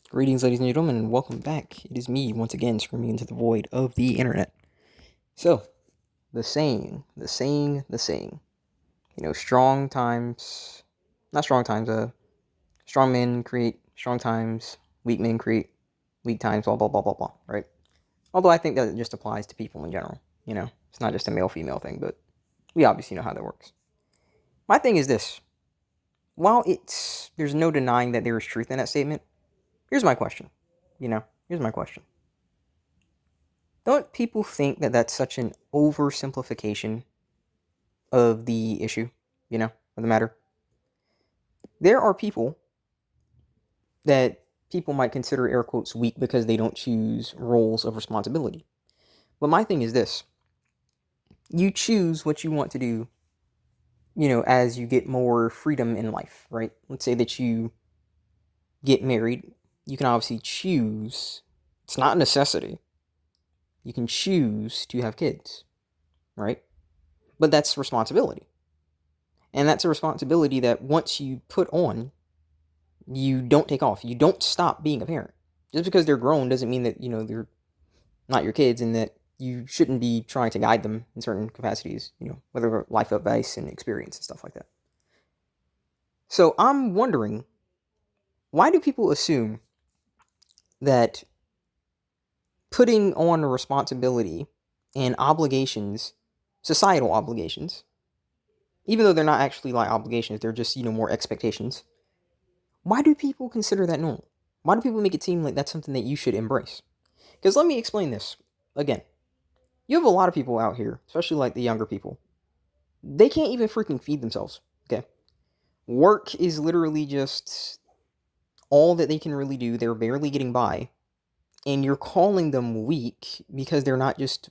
Greetings, ladies and gentlemen, and welcome back. It is me, once again, screaming into the void of the internet. So, the saying. Strong times, not strong times, strong men create strong times, weak men create weak times, blah, blah, blah, blah, blah, right? Although I think that it just applies to people in general, It's not just a male-female thing, but we obviously know how that works. My thing is this. While there's no denying that there is truth in that statement, here's my question, Here's my question. Don't people think that that's such an oversimplification of the issue, of the matter? There are people that people might consider air quotes weak because they don't choose roles of responsibility. But my thing is this: you choose what you want to do, as you get more freedom in life, right? Let's say that you get married. You can obviously choose, it's not a necessity. You can choose to have kids, right? But that's responsibility. And that's a responsibility that once you put on, you don't take off. You don't stop being a parent. Just because they're grown doesn't mean that, they're not your kids and that you shouldn't be trying to guide them in certain capacities, whether life advice and experience and stuff like that. So I'm wondering, why do people assume that putting on a responsibility and obligations, societal obligations, even though they're not actually like obligations, they're just, more expectations. Why do people consider that normal? Why do people make it seem like that's something that you should embrace? Because let me explain this again. You have a lot of people out here, especially like the younger people. They can't even freaking feed themselves, okay? Work is literally just all that they can really do. They're barely getting by. And you're calling them weak because they're not just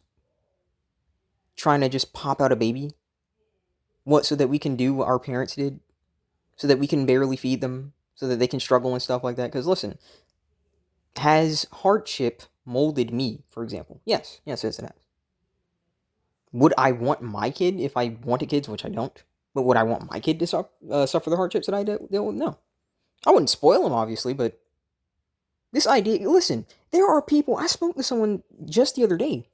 trying to just pop out a baby. What, so that we can do what our parents did? So that we can barely feed them? So that they can struggle and stuff like that? Because listen, has hardship molded me, for example? Yes, it has. Would I want my kid, if I wanted kids, which I don't, but would I want my kid to suffer the hardships that I did? No. I wouldn't spoil them, obviously, but this idea, listen, there are people, I spoke to someone just the other day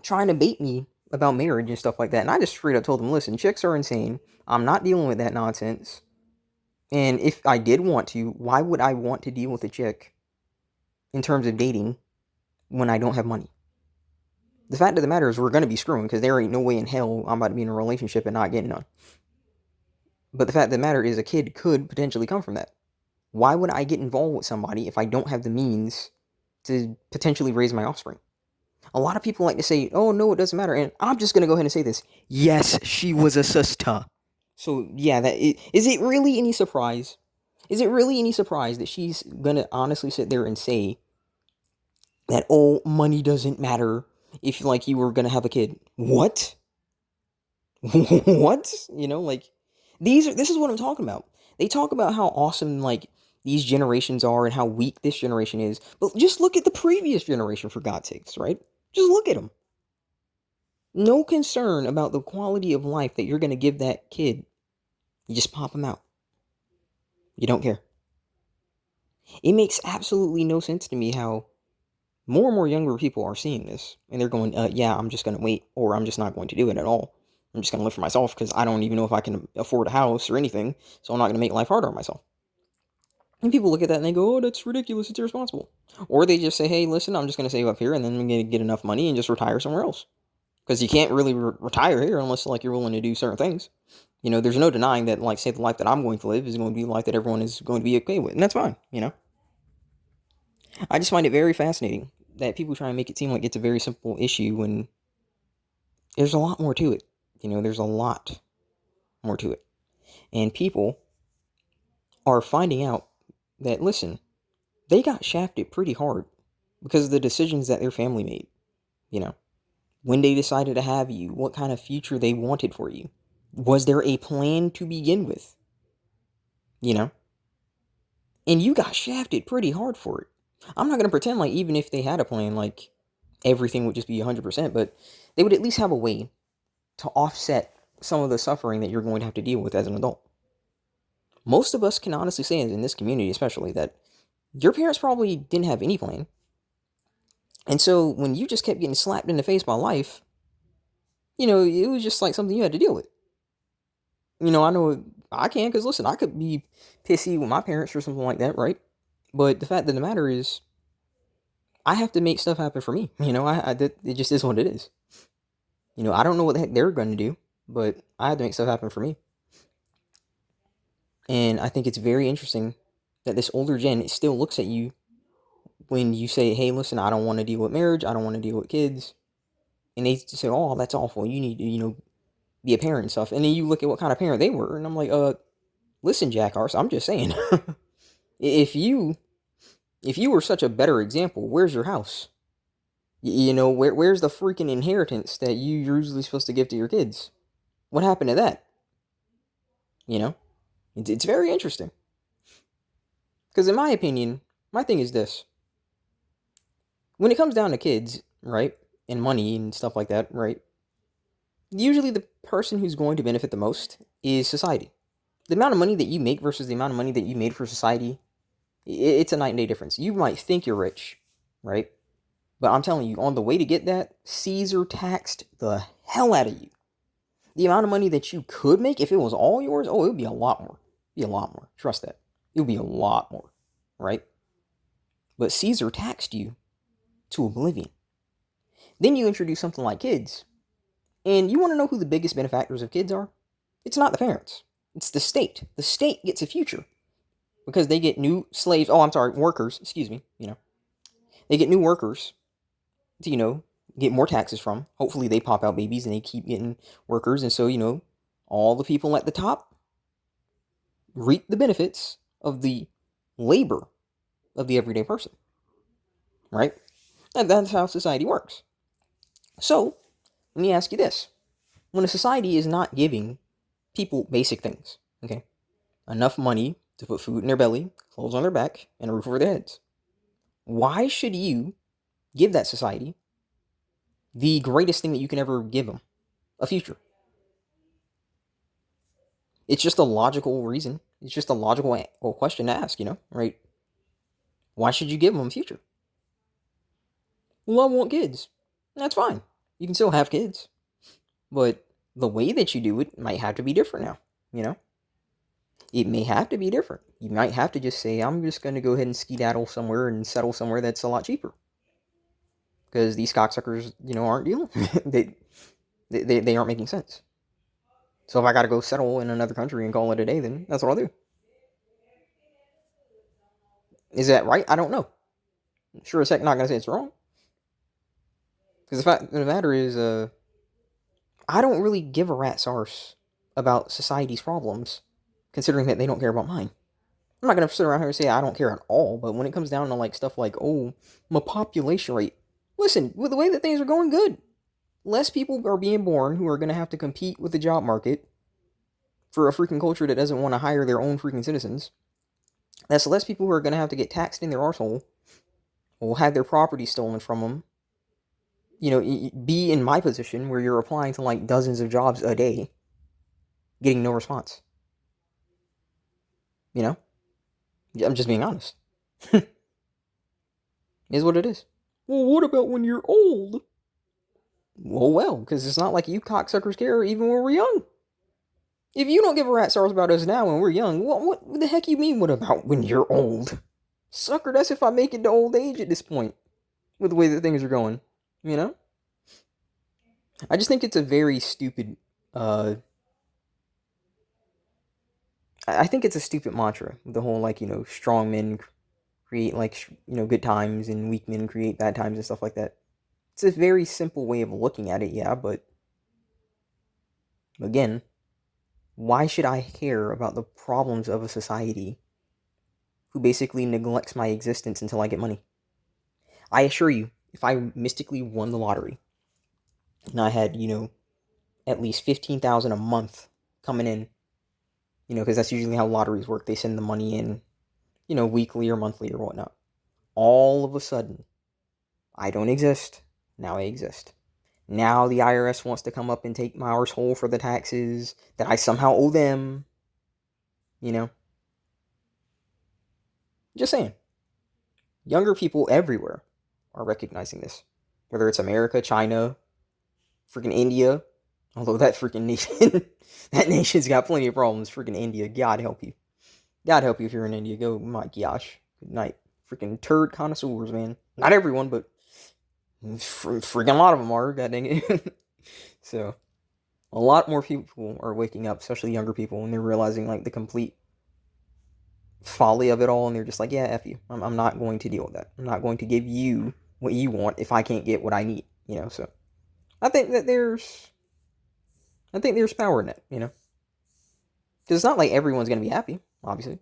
trying to bait me about marriage and stuff like that, and I just straight up told them, listen, chicks are insane. I'm not dealing with that nonsense. And if I did want to, why would I want to deal with a chick in terms of dating when I don't have money? The fact of the matter is we're going to be screwing because there ain't no way in hell I'm about to be in a relationship and not getting none. But the fact of the matter is a kid could potentially come from that. Why would I get involved with somebody if I don't have the means to potentially raise my offspring? A lot of people like to say, oh, no, it doesn't matter. And I'm just going to go ahead and say this. Yes, she was a sister. So, yeah, is it really any surprise? Is it really any surprise that she's going to honestly sit there and say that, oh, money doesn't matter if, like, you were going to have a kid? What? What? This is what I'm talking about. They talk about how awesome, like, these generations are and how weak this generation is. But just look at the previous generation, for God's sakes, right? Just look at them. No concern about the quality of life that you're going to give that kid. You just pop them out. You don't care. It makes absolutely no sense to me how more and more younger people are seeing this. And they're going, yeah, I'm just going to wait. Or I'm just not going to do it at all. I'm just going to live for myself because I don't even know if I can afford a house or anything. So I'm not going to make life harder on myself. And people look at that and they go, oh, that's ridiculous. It's irresponsible. Or they just say, hey, listen, I'm just going to save up here and then I'm going to get enough money and just retire somewhere else. Because you can't really retire here unless, like, you're willing to do certain things. There's no denying that, like, say, the life that I'm going to live is going to be a life that everyone is going to be okay with. And that's fine, I just find it very fascinating that people try and make it seem like it's a very simple issue when there's a lot more to it. There's a lot more to it. And people are finding out that, listen, they got shafted pretty hard because of the decisions that their family made. When they decided to have you, what kind of future they wanted for you. Was there a plan to begin with? And you got shafted pretty hard for it. I'm not going to pretend like even if they had a plan, like, everything would just be 100%, but they would at least have a way to offset some of the suffering that you're going to have to deal with as an adult. Most of us can honestly say, in this community especially, that Your parents probably didn't have any plan. And so when you just kept getting slapped in the face by life, it was just like something you had to deal with. I know I can, because listen, I could be pissy with my parents or something like that, right? But the fact of the matter is, I have to make stuff happen for me. It just is what it is. I don't know what the heck they're going to do, but I have to make stuff happen for me. And I think it's very interesting that this older gen, it still looks at you when you say, hey, listen, I don't want to deal with marriage. I don't want to deal with kids. And they say, oh, that's awful. You need to, be a parent and stuff. And then you look at what kind of parent they were. And I'm like, listen, jackass, I'm just saying. if you were such a better example, where's your house? Where's the freaking inheritance that you're usually supposed to give to your kids? What happened to that? It's very interesting. Because in my opinion, my thing is this. When it comes down to kids, right, and money and stuff like that, right, usually the person who's going to benefit the most is society. The amount of money that you make versus the amount of money that you made for society, it's a night and day difference. You might think you're rich, right? But I'm telling you, on the way to get that, Caesar taxed the hell out of you. The amount of money that you could make, if it was all yours, oh, it would be a lot more. Be a lot more. Trust that. It would be a lot more, right? But Caesar taxed you to oblivion. Then you introduce something like kids. And you want to know who the biggest benefactors of kids are? It's not the parents. It's the state. The state gets a future. Because they get new slaves. Oh, I'm sorry, workers. Excuse me. They get new workers to, get more taxes from. Hopefully they pop out babies and they keep getting workers. And so, all the people at the top reap the benefits of the labor of the everyday person. Right? And that's how society works. So, let me ask you this. When a society is not giving people basic things, okay, enough money to put food in their belly, clothes on their back, and a roof over their heads, why should you give that society the greatest thing that you can ever give them? A future. It's just a logical reason. It's just a logical question to ask, right? Why should you give them a future? Well, I want kids. That's fine. You can still have kids. But the way that you do it might have to be different now, It may have to be different. You might have to just say, I'm just going to go ahead and skedaddle somewhere and settle somewhere that's a lot cheaper. Because these cocksuckers, aren't dealing. they aren't making sense. So if I got to go settle in another country and call it a day, then that's what I'll do. Is that right? I don't know. I'm sure as heck not going to say it's wrong. Because the fact of the matter is, I don't really give a rat's arse about society's problems, considering that they don't care about mine. I'm not going to sit around here and say I don't care at all, but when it comes down to like stuff like, oh, my population rate, listen, with the way that things are going, good. Less people are being born who are going to have to compete with the job market for a freaking culture that doesn't want to hire their own freaking citizens. That's less people who are going to have to get taxed in their arsehole, or have their property stolen from them. Be in my position where you're applying to like dozens of jobs a day, getting no response. I'm just being honest. Is what it is. Well, what about when you're old? Well, because it's not like you cocksuckers care even when we're young. If you don't give a rat's arse about us now when we're young, what the heck you mean what about when you're old? Sucker, that's if I make it to old age at this point, with the way that things are going, I just think it's a very stupid, I think it's a stupid mantra, the whole, like, strong men create, like, good times, and weak men create bad times and stuff like that. It's a very simple way of looking at it, yeah, but again, why should I care about the problems of a society who basically neglects my existence until I get money? I assure you, if I mystically won the lottery and I had, at least 15,000 a month coming in, because that's usually how lotteries work. They send the money in, weekly or monthly or whatnot. All of a sudden, I don't exist. Now I exist. Now the IRS wants to come up and take my arsehole for the taxes that I somehow owe them. Just saying. Younger people everywhere are recognizing this. Whether it's America, China, freaking India. Although that freaking nation, that nation's got plenty of problems. Freaking India, God help you. God help you if you're in India. Go, my gosh. Good night. Freaking turd connoisseurs, man. Not everyone, but freaking a lot of them are. God dang it. So, a lot more people are waking up, especially younger people, and they're realizing like the complete folly of it all, and they're just like, yeah, F you. I'm not going to deal with that. I'm not going to give you what you want if I can't get what I need, so I think that there's power in it, because it's not like everyone's going to be happy, obviously.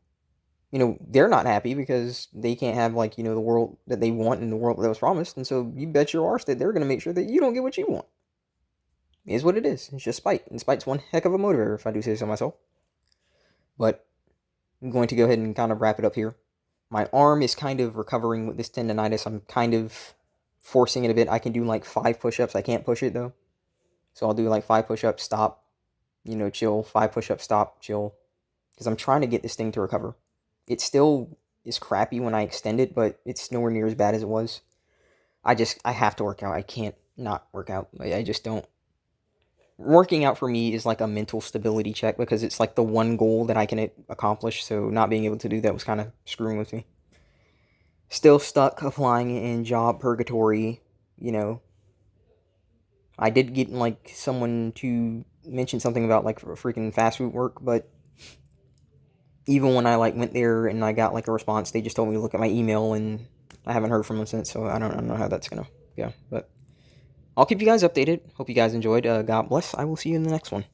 They're not happy because they can't have, like, the world that they want and the world that was promised, and so you bet your arse that they're going to make sure that you don't get what you want. It is what it is. It's just spite, and spite's one heck of a motivator, if I do say so myself. But I'm going to go ahead and kind of wrap it up here. My arm is kind of recovering with this tendonitis. I'm kind of forcing it a bit. I can do like 5 push-ups. I can't push it, though. So I'll do like 5 push-ups, stop, chill, 5 push-ups, stop, chill. Because I'm trying to get this thing to recover. It still is crappy when I extend it, but it's nowhere near as bad as it was. I have to work out. I can't not work out. I just don't. Working out for me is like a mental stability check because it's like the one goal that I can accomplish. So not being able to do that was kind of screwing with me. Still stuck applying in job purgatory, I did get like someone to mention something about like freaking fast food work, but even when I like went there and I got like a response, they just told me to look at my email, and I haven't heard from them since. So I don't know how that's gonna go, but I'll keep you guys updated. Hope you guys enjoyed. God bless. I will see you in the next one.